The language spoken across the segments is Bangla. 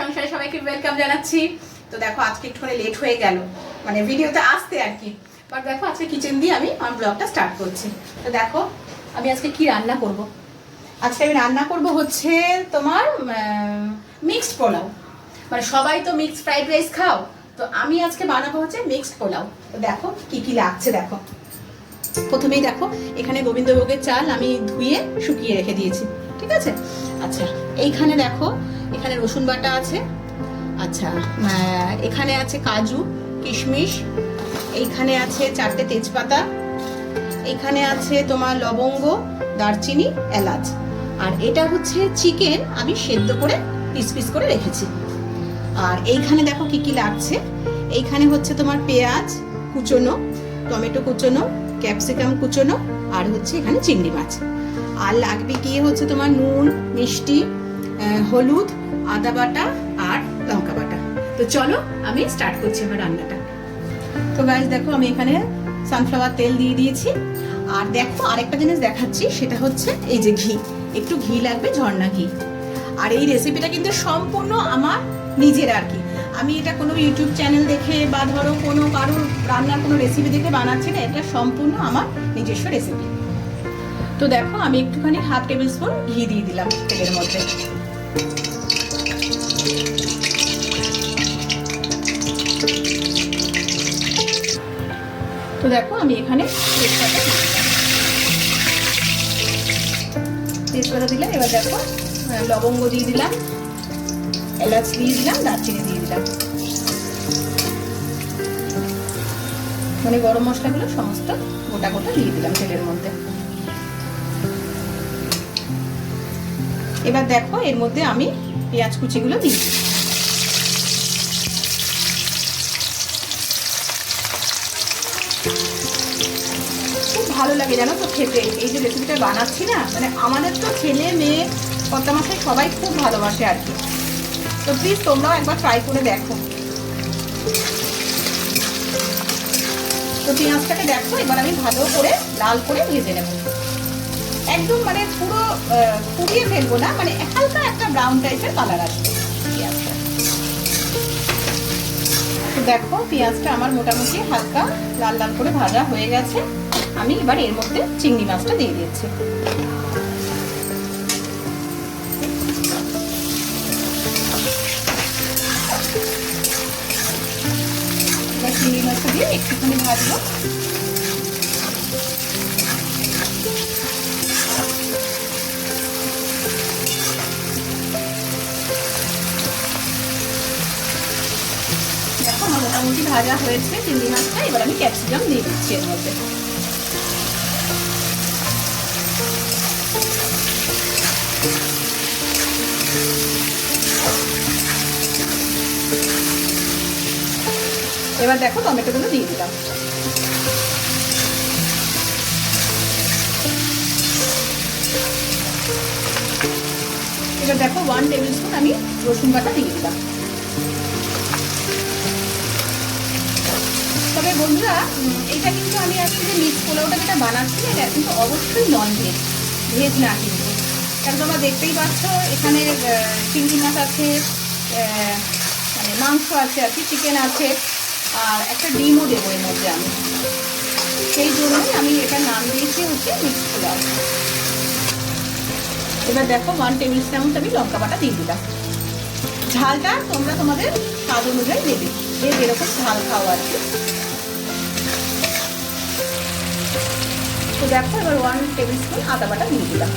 সংসারে সবাইকে ওয়েলকাম জানাচ্ছি। তো দেখো আজকে একটু লেট হয়ে গেল, মানে ভিডিওতে আসতে আর কি। বাট দেখো আজকে কিচেন দিয়ে আমি আমার ব্লগটা স্টার্ট করছি। তো দেখো আমি আজকে কি রান্না করব। আজকে আমি রান্না করব হচ্ছে তোমার মিক্সড পোলাও। মানে সবাই তো মিক্সড ফ্রাইড রাইস খাও, তো আমি আজকে বানাবো হচ্ছে মিক্সড পোলাও। তো দেখো কি কি লাগছে দেখো। প্রথমেই দেখো এখানে গোবিন্দভোগের চাল আমি ধুয়ে শুকিয়ে রেখে দিয়েছি, ঠিক আছে। আচ্ছা এইখানে দেখো এখানে রসুন বাটা আছে। আচ্ছা এখানে আছে কাজু কিশমিশ, এইখানে আছে 4টে তেজপাতা, এইখানে আছে তোমার লবঙ্গ দারচিনি এলাচ, আর এটা হচ্ছে চিকেন আমি সেদ্ধ করে পিস পিস করে রেখেছি। আর এইখানে দেখো কি কি লাগছে। এইখানে হচ্ছে তোমার পেঁয়াজ কুচোনো, টমেটো কুচোনো, ক্যাপসিকাম কুচোনো, আর হচ্ছে এখানে চিংড়ি মাছ। আর লাগবে কি হচ্ছে তোমার নুন মিষ্টি হলুদ আদা বাটা আর লঙ্কা বাটা। তো চলো আমি স্টার্ট করছি আমার রান্নাটা। তো গাইস দেখো আমি এখানে সানফ্লাওয়ার তেল দিয়ে দিয়েছি। আর দেখো আরেকটা জিনিস দেখাচ্ছি, সেটা হচ্ছে এই যে ঘি, একটু ঘি লাগবে, ঝর্ণা ঘি। আর এই রেসিপিটা কিন্তু সম্পূর্ণ আমার নিজের আর কি। আমি এটা কোনো ইউটিউব চ্যানেল দেখে বা ধরো কোনো কারোর রান্নার কোনো রেসিপি দেখে বানাচ্ছি না, এটা সম্পূর্ণ আমার নিজস্ব রেসিপি। তো দেখো আমি একটুখানি 1/2 টেবিল স্পুন ঘি দিয়ে দিলাম তেলের মধ্যে। তো দেখো আমি এখানে তেজপাতা দিলাম। এবার দেখো লবঙ্গ দিয়ে দিলাম, এলাচ দিয়ে দিলাম, দারচিনি দিয়ে দিলাম। মানে গরম মশলাগুলো সমস্ত গোটা গোটা দিয়ে দিলাম তেলের মধ্যে। এবার দেখো এর মধ্যে আমি পেঁয়াজ কুচিগুলো দিই। খুব ভালো লাগে জানো তো খেতে, এই যে রেসিপিটা বানাচ্ছি না, মানে আমাদের তো ছেলে মেয়ে কর্তা মশাই সবাই খুব ভালোবাসে আর কি। তো প্লিজ তোমরাও একবার ট্রাই করে দেখো। তো পেঁয়াজটাকে দেখো এবার আমি ভালো করে লাল করে ভেজে নেব। একদম মানে পুরো পুড়িয়ে ফেলবো না, মানে হালকা একটা ব্রাউন টাইপের কালার আসবে পেঁয়াজটা। তো দেখো পেঁয়াজটা আমার মোটামুটি হালকা লাল লাল করে ভাজা হয়ে গেছে। আমি এবার এর মধ্যে চিংড়ি মাছটা দিয়ে দিচ্ছি। চিংড়ি মাছটা দিয়ে একটুখানি ভাজবো। দেখো আমার মোটামুটি ভাজা হয়েছে চিংড়ি মাছটা। এবার আমি ক্যাপসিকাম দিয়ে দিচ্ছি এর মধ্যে। এবার দেখো টমেটোগুলো দিয়ে দিলাম। এবার দেখো 1 টেবিল স্পুন আমি রসুন বাটা দিয়ে দিলাম। তবে বন্ধুরা এটা কিন্তু আমি আজকে যে মিক্স পোলাওটা যেটা বানাচ্ছি এটা কিন্তু অবশ্যই নন ভেজ, ভেজ না কিন্তু। কারণ তোমরা দেখতেই পাচ্ছ এখানে চিংড়ি মাছ আছে, মানে মাংস আছে আর কি, চিকেন আছে, আর একটা ডিমও দেবো এর মধ্যে আমি। সেই জন্যই আমি এটার নাম দিয়েছি হচ্ছে মিক্সড পোলাও। এবার দেখো 1 টেবিল চামচ আমি লঙ্কা বাটা দিয়ে দিলাম। ঝালটা তোমরা তোমাদের স্বাদ অনুযায়ী দেবে, যে যেরকম ঝাল খাও আর কি। তো দেখো এবার 1 টেবিল স্পুন আদা বাটা দিয়ে দিলাম।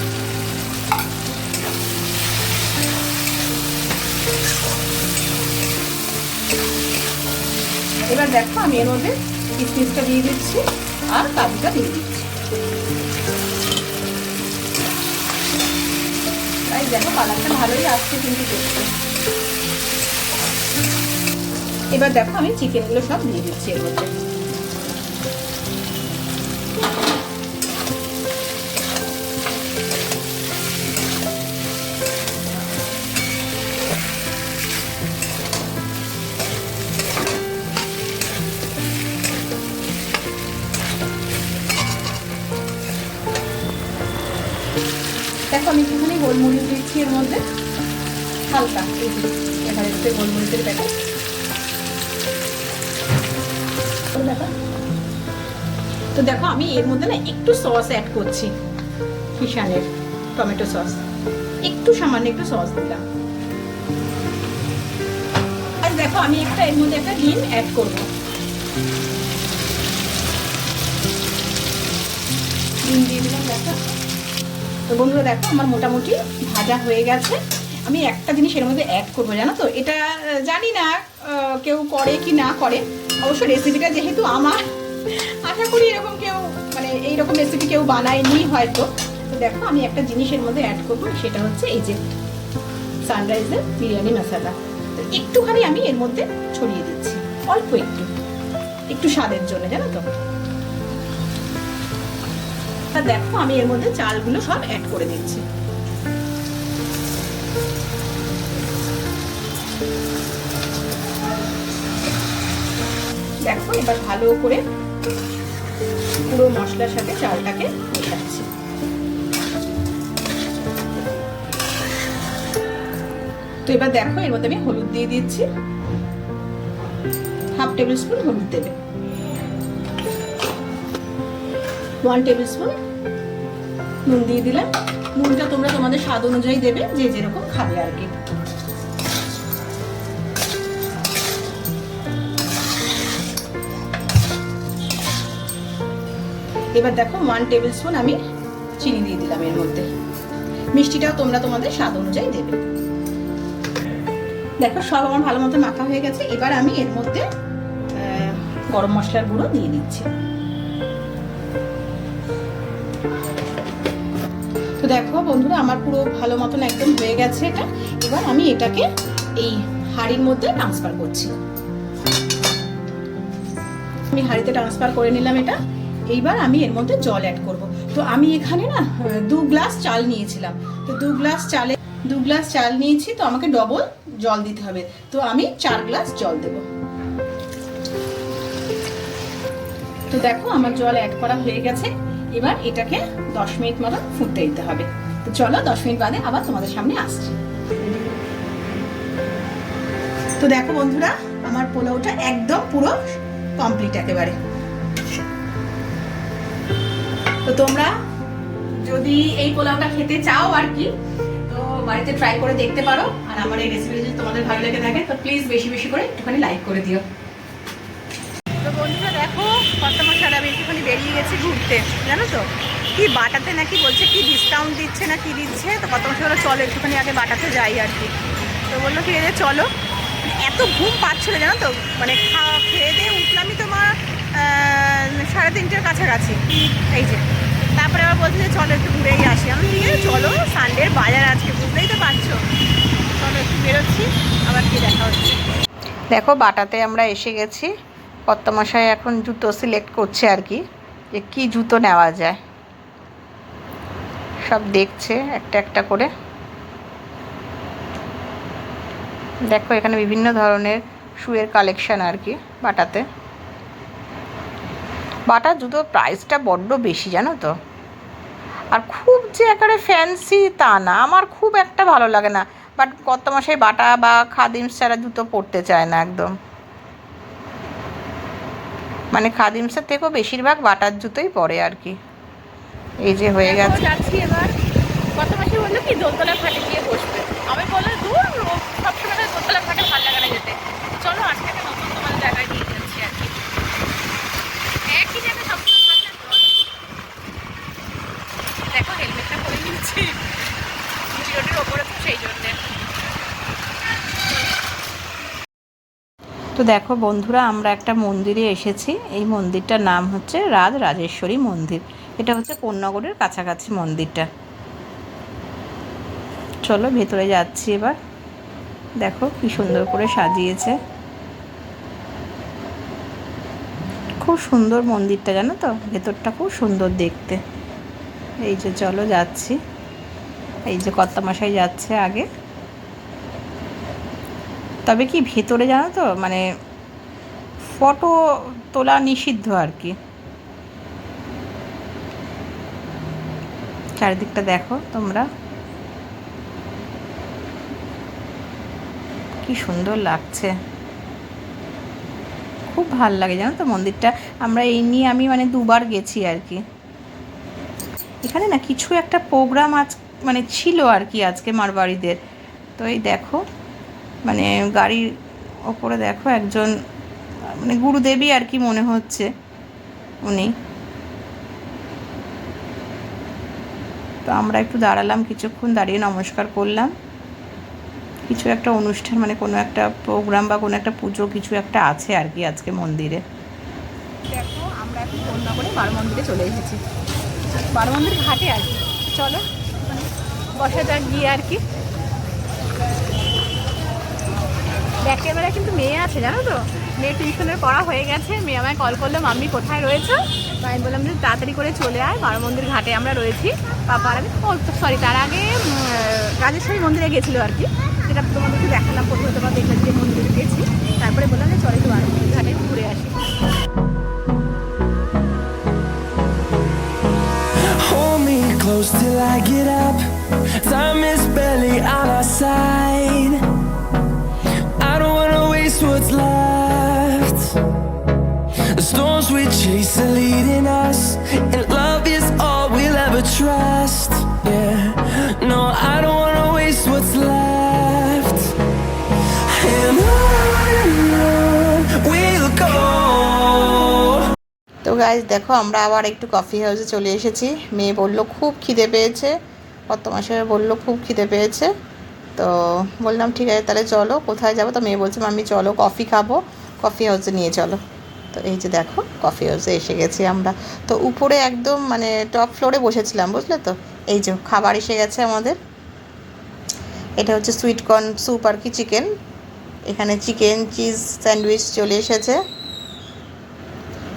এবার দেখো আমি এর মধ্যে কিশমিশটা দিয়ে দিচ্ছি আর কাজুটা দিয়ে দিচ্ছি। তাই দেখো কালারটা ভালোই আসছে কিন্তু দেখতে। এবার দেখো আমি চিকেনগুলো সব দিয়ে দিচ্ছি এর মধ্যে। দেখো আমি একটুখানি গোলমরিচ দিচ্ছি এর মধ্যে। হালকা এবারে হচ্ছে গোলমরিচের প্যাকেট। তো দেখো আমি এর মধ্যে না একটু সস অ্যাড করছি, কিষানের টমেটো সস, একটু সামান্য একটু সস দিলাম। আর দেখো আমি এর মধ্যে একটা ডিম অ্যাড করবো, ডিম দিয়ে দিলাম। দেখো তো বন্ধুরা দেখো আমার মোটামুটি ভাজা হয়ে গেছে। আমি একটা জিনিস এর মধ্যে অ্যাড করবো জানো তো, এটা জানি না কেউ করে কি না করে, অবশ্য রেসিপিটা যেহেতু আমার, আশা করি এরকম কেউ মানে এইরকম রেসিপি কেউ বানায়নি হয়তো। তো দেখো আমি একটা জিনিসের মধ্যে অ্যাড করবো, সেটা হচ্ছে এই যে সানরাইজের বিরিয়ানি মশলা। তো একটুখানি আমি এর মধ্যে ছড়িয়ে দিচ্ছি, অল্প একটু, একটু স্বাদের জন্য জানো তো। তা দেখো আমি এর মধ্যে চালগুলো সব অ্যাড করে দিচ্ছি। দেখো এবার ভালো করে পুরো মশলার সাথে চালটাকে মেশাচ্ছি। তো এবার দেখো এর মধ্যে আমি হলুদ দিয়ে দিচ্ছি, 1/2 টেবিল স্পুন হলুদ দেবে, 1 টেবিল স্পুন নুন দিয়ে দিলাম। নুনটা তোমরা তোমাদের স্বাদ অনুযায়ী দেবে, যে যেরকম খাবে আর কি। এবার দেখো 1 টেবিল স্পুন আমি চিনি দিয়ে দিলাম এর মধ্যে, মিষ্টিটাও তোমরা তোমাদের স্বাদ অনুযায়ী দেবে। দেখো সব আমার ভালো মতো মাখা হয়ে গেছে। এবার আমি এর মধ্যে গরম মশলার গুঁড়ো দিয়ে দিচ্ছি। তো দেখো বন্ধুরা আমার পুরো ভালো মতন একদম হয়ে গেছে এটা। এবার আমি এটাকে এই হাঁড়ির মধ্যে ট্রান্সফার করছি। আমি হাঁড়িতে ট্রান্সফার করে নিলাম এটা। এইবার আমি এর মধ্যে জল অ্যাড করব। তো আমি এখানে না 2 গ্লাস চাল নিয়েছিলাম, তো 2 গ্লাস চাল নিয়েছি, তো আমাকে ডবল জল দিতে হবে। তো আমি 4 গ্লাস জল দেব। তো দেখো আমার জল অ্যাড করা হয়ে গেছে। এবার এটাকে 10 মিনিট মতো ফুটতে দিতে হবে। তো চলো 10 মিনিট বাদে আবার তোমাদের সামনে আসছি। তো দেখো বন্ধুরা আমার পোলাওটা একদম পুরো কমপ্লিট একেবারে। তো তোমরা যদি এই পোলাওটা খেতে চাও আর কি, তো বাড়িতে ট্রাই করে দেখতে পারো। আর আমার এই রেসিপি যদি তোমাদের ভালো লেগে থাকে তো প্লিজ বেশি বেশি করে একটুখানি লাইক করে দিও। তো বন্ধুরা দেখো কর্তামশাই আমি একটুখানি বেরিয়ে গেছি ঘুরতে, জানো তো কি বাটাতে নাকি বলছে কি ডিসকাউন্ট দিচ্ছে না কি দিচ্ছে। তো কর্তামশাই বলে চলো একটুখানি আগে বাটাতে যাই আর কি। তো বললো কি রে চলো, এত ঘুম পাচ্ছিল জানো তো, মানে খেয়ে দিয়ে উঠলামই তোমার 3:30টার কাছাকাছি। এই যে তারপরে আবার বলছে যে চলো একটু ঘুরেই আসি। আমি ঠিক আছে চলো, সানডের বাজার আজকে, বুঝতেই তো পারছো। চলো একটু বেরোচ্ছি, আবার কি দেখা হচ্ছে। দেখো বাটাতে আমরা এসে গেছি। কর্তামশাই এখন জুতো সিলেক্ট করছে আর কি, যে কী জুতো নেওয়া যায়, সব দেখছে একটা একটা করে। দেখো এখানে বিভিন্ন ধরনের শুয়ের কালেকশন আর কি বাটাতে। বাটার জুতোর প্রাইসটা বড্ড বেশি জানো তো, আর খুব যে একেবারে ফ্যান্সি তা না, আমার খুব একটা ভালো লাগে না। বাট কর্তামশাই বাটা বা খাদিমস ছাড়া জুতো পরতে চায় না একদম, মানে খাদিমসের থেকেও বেশিরভাগ বাটার জুতোই পরে আর কি। এই যে হয়ে গেছে যাচ্ছি এবার। কর্তামশাই বললো কি দোলতলার ঘাটে গিয়ে বসবে। আমি বললাম দূর, সবসময় দোলতলার ঘাটে ভালো লাগে না যেতে, চলো আজকে একটা নতুন তোমাদের জায়গায় নিয়ে যাচ্ছি আর কি। একই জায়গায় সবসময় ভালো লাগে। দেখো হেলমেটটা পরে নিয়েছি, রোডের ওপরে তো সেই জন্যে। তো দেখো বন্ধুরা আমরা একটা মন্দিরে এসেছি। এই মন্দিরটার নাম হচ্ছে রাজরাজেশ্বরী মন্দির। এটা হচ্ছে কোন্নগরের কাছাকাছি মন্দিরটা। চলো ভেতরে যাচ্ছি এবার। দেখো কি সুন্দর করে সাজিয়েছে, খুব সুন্দর মন্দিরটা জানো তো, ভেতরটা খুব সুন্দর দেখতে। এই যে চলো যাচ্ছি, এই যে কর্তামশাই যাচ্ছে আগে। তবে কি ভেতরে জানো তো মানে ফটো তোলা নিষিদ্ধ আর কি। চারিদিকটা দেখো তোমরা। কি সুন্দর লাগছে, খুব ভাল লাগে জানো তো মন্দিরটা। আমরা এই নিয়ে আমি মানে 2বার গেছি আর কি। এখানে না কিছু একটা প্রোগ্রাম আজ মানে ছিল আর কি আজকে মারবাড়িদের। তো এই দেখো মানে গাড়ির ওপরে দেখো একজন মানে গুরুদেবী আর কি মনে হচ্ছে উনি। তো আমরা একটু দাঁড়ালাম, কিছুক্ষণ দাঁড়িয়ে নমস্কার করলাম। কিছু একটা অনুষ্ঠান মানে কোনো একটা প্রোগ্রাম বা কোনো একটা পুজো কিছু একটা আছে আর কি আজকে মন্দিরে। দেখো আমরা এখন বন্যা করে বারো মন্দিরে চলে এসেছি, বারো মন্দির ঘাটে আর কি। চলো বসা যাক গিয়ে আর কি। ব্যাক ক্যামেরা কিন্তু মেয়ে আছে জানো তো, মেয়ে টিউশনের পড়া হয়ে গেছে। মেয়ে আমায় কল করলো, মাম্মি কোথায় রয়েছো? আমি বললাম যে তাড়াতাড়ি করে চলে আয়, বারো মন্দির ঘাটে আমরা রয়েছি। পাপা আর আমি সরি তার আগে রাজেশ্বরী মন্দিরে গেছিলো আর কি, যেটা তোমাদেরকে দেখালাম প্রথমে, তোমরা দেখলে যে মন্দিরে গেছি। তারপরে বললাম যে চলে একটু বারো মন্দির ঘাটে ঘুরে আসি। Close till I get up, time is barely on our side. I don't wanna waste what's left. The storms we chase are leading us, and love is all we'll ever trust. Yeah, no, I don't wanna waste what's left. And on we'll go. তো গাইজ দেখো আমরা আবার একটু কফি হাউসে চলে এসেছি। মেয়ে বলল খুব খিদে পেয়েছে, কত মাসে বললো খুব খিদে পেয়েছে। তো বললাম ঠিক আছে তাহলে চলো, কোথায় যাবো? তো মেয়ে বলছে মাম্মি চলো কফি খাবো, কফি হাউসে নিয়ে চলো। তো এই যে দেখো কফি হাউসে এসে গেছি আমরা। তো উপরে একদম মানে টপ ফ্লোরে বসেছিলাম, বুঝলে তো। এই যে খাবার এসে গেছে আমাদের, এটা হচ্ছে সুইট কর্ন স্যুপ আর কি, চিকেন। এখানে চিকেন চিজ স্যান্ডউইচ চলে এসেছে,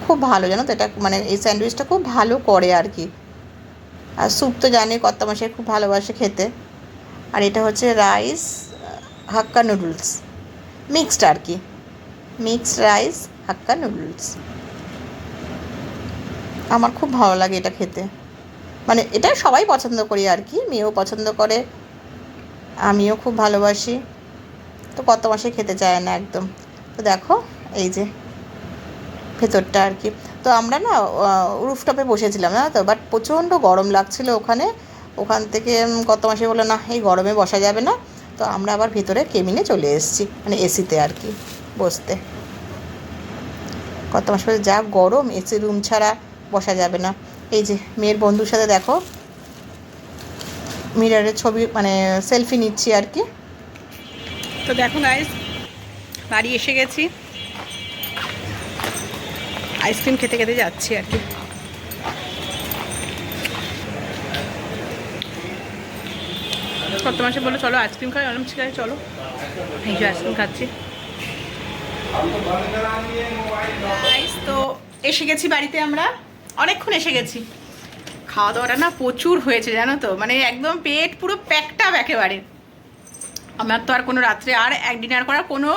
খুব ভালো জানো তো এটা, মানে এই স্যান্ডউইচটা খুব ভালো করে আর কি। আর স্যুপ তো জানি কর্তা মশাই খুব ভালোবাসে খেতে। আর এটা হচ্ছে রাইস হাক্কা নুডলস মিক্সড আর কি, মিক্সড রাইস হাক্কা নুডলস। আমার খুব ভালো লাগে এটা খেতে, মানে এটা সবাই পছন্দ করি আর কি, মেয়েও পছন্দ করে, আমিও খুব ভালোবাসি। তো কত মাসে খেতে চায় না একদম। তো দেখো এই যে ভেতরটা আর কি। তো আমরা না রুফটপে বসেছিলাম না তো, বাট প্রচণ্ড গরম লাগছিল ওখানে। ওখান থেকে কত মাসে বললো না এই গরমে বসা যাবে না। তো আমরা আবার ভেতরে কেবিনে চলে এসেছি, মানে এসিতে আর কি বসতে। কত মাস পরে যা গরম, এসি রুম ছাড়া বসা যাবে না। এই যে মেয়ের বন্ধুর সাথে দেখো মিররের ছবি মানে সেলফি নিচ্ছি আর কি। তো দেখো গাইস বাড়ি এসে গেছি, আইসক্রিম খেতে খেতে যাচ্ছি আর কি। কত মাসে বলো চলো আইসক্রিম খাই, অনেক ঠিক আছে চলো। এই যে আইসক্রিম খাচ্ছি। তো এসে গেছি বাড়িতে, আমরা অনেকক্ষণ এসে গেছি। খাওয়া দাওয়াটা না প্রচুর হয়েছে জানো তো, মানে একদম পেট পুরো প্যাকটা একেবারে। আমার তো আর কোনো রাত্রে আর এক ডিনার করার কোনো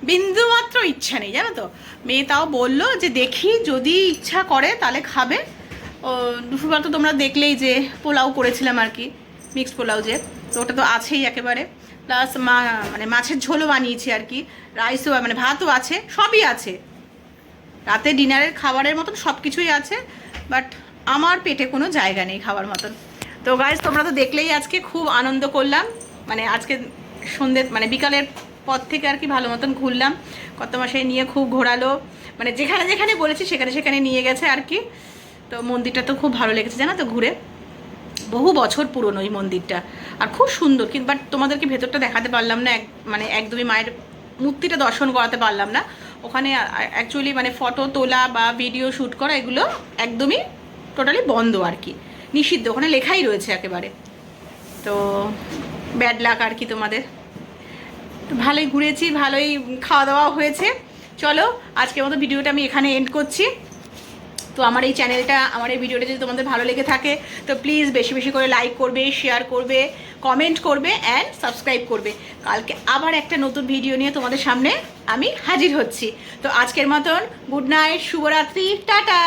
বিন্দু মাত্র ইচ্ছা নেই জানো তো। মেয়ে তাও বললো যে দেখি যদি ইচ্ছা করে তাহলে খাবে। ও দুপুরবেলা তো তোমরা দেখলেই যে পোলাও করেছিলাম আর কি, মিক্সড পোলাও যে, তো ওটা তো আছেই একেবারে। প্লাস মানে মাছের ঝোলও বানিয়েছি আর কি, রাইসও মানে ভাতও আছে, সবই আছে। রাতে ডিনারের খাবারের মতন সব কিছুই আছে, বাট আমার পেটে কোনো জায়গা নেই খাবার মতন। তো গাইজ তোমরা তো দেখলেই আজকে খুব আনন্দ করলাম, মানে আজকে সন্ধ্যে মানে বিকালের পর থেকে আর কি ভালো মতন ঘুরলাম। কত মাসে নিয়ে খুব ঘোরালো, মানে যেখানে যেখানে বলেছি সেখানে সেখানে নিয়ে গেছে আর কি। তো মন্দিরটা তো খুব ভালো লেগেছে জানো তো ঘুরে, বহু বছর পুরনো এই মন্দিরটা, আর খুব সুন্দর। কিন্তু বাট তোমাদেরকে ভেতরটা দেখাতে পারলাম না, মানে একদমই মায়ের মূর্তিটা দর্শন করাতে পারলাম না। ওখানে অ্যাকচুয়ালি মানে ফটো তোলা বা ভিডিও শ্যুট করা এগুলো একদমই টোটালি বন্ধ আর কি, নিষিদ্ধ, ওখানে লেখাই রয়েছে একেবারে। তো ব্যাড লাক আর কি তোমাদের। তো ভালোই ঘুরেছি, ভালোই খাওয়া দাওয়া হয়েছে। চলো আজকের মতো ভিডিওটা আমি এখানে এন্ড করছি। তো আমার এই চ্যানেলটা, আমার এই ভিডিওটা যদি তোমাদের ভালো লেগে থাকে তো প্লিজ বেশি বেশি করে লাইক করবে, শেয়ার করবে, কমেন্ট করবে অ্যান্ড সাবস্ক্রাইব করবে। কালকে আবার একটা নতুন ভিডিও নিয়ে তোমাদের সামনে আমি হাজির হচ্ছি। তো আজকের মতন গুড নাইট, শুভরাত্রি, টাটা।